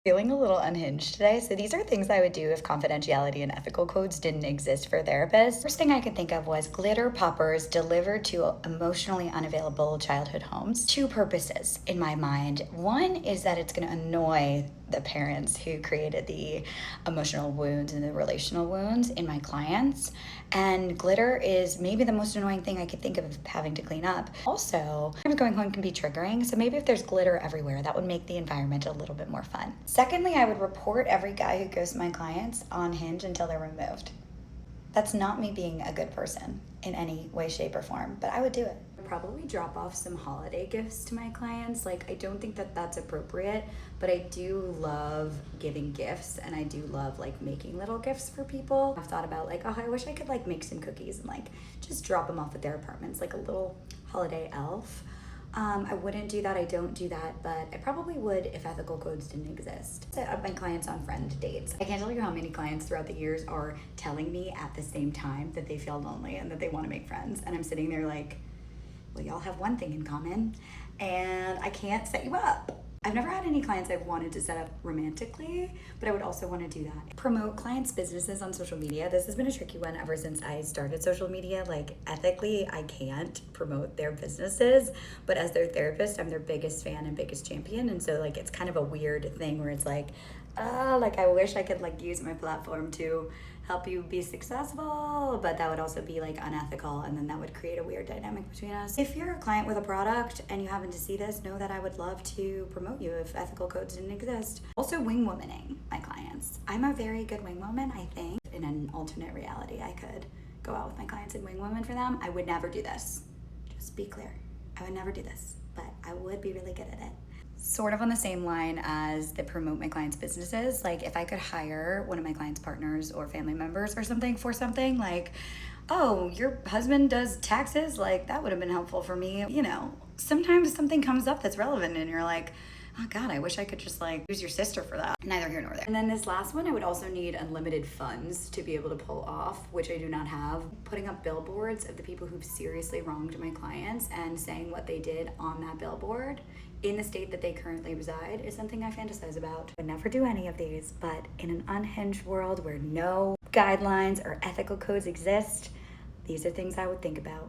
Feeling a little unhinged today. So these are things I would do if confidentiality and ethical codes didn't exist for therapists. First thing I could think of was glitter poppers delivered to emotionally unavailable childhood homes. Two purposes in my mind. One is that it's going to annoy the parents who created the emotional wounds and the relational wounds in my clients. And glitter is maybe the most annoying thing I could think of having to clean up. Also, going home can be triggering. So maybe if there's glitter everywhere, that would make the environment a little bit more fun. Secondly, I would report every guy who goes to my clients on Hinge until they're removed. That's not me being a good person in any way, shape, or form, but I would do it. I'd probably drop off some holiday gifts to my clients. Like, I don't think that that's appropriate, but I do love giving gifts, and I do love like making little gifts for people. I've thought about like, oh, I wish I could like make some cookies and like just drop them off at their apartments, like a little holiday elf. I wouldn't do that, I don't do that, but I probably would if ethical codes didn't exist. Set up my clients on friend dates. I can't tell you how many clients throughout the years are telling me at the same time that they feel lonely and that they want to make friends. And I'm sitting there like, well, y'all have one thing in common, and I can't set you up. I've never had any clients I've wanted to set up romantically, but I would also want to do that. Promote clients' businesses on social media. This has been a tricky one ever since I started social media. Like, ethically, I can't promote their businesses, but as their therapist, I'm their biggest fan and biggest champion. And so like, it's kind of a weird thing where it's like I wish I could like use my platform to help you be successful, but that would also be like unethical, and then that would create a weird dynamic between us. If you're a client with a product and you happen to see this, know that I would love to promote you if ethical codes didn't exist. Also, wing womaning my clients. I'm a very good wing woman, I think. In an alternate reality, I could go out with my clients and wing woman for them. I would never do this. Just be clear. I would never do this, but I would be really good at it. Sort of on the same line as the promote my clients' businesses. Like, if I could hire one of my clients' partners or family members or something for something, like, oh, your husband does taxes, like that would have been helpful for me. You know, sometimes something comes up that's relevant and you're like, oh God, I wish I could just like use your sister for that. Neither here nor there. And then this last one, I would also need unlimited funds to be able to pull off, which I do not have. Putting up billboards of the people who've seriously wronged my clients and saying what they did on that billboard in the state that they currently reside is something I fantasize about. I would never do any of these, but in an unhinged world where no guidelines or ethical codes exist, these are things I would think about.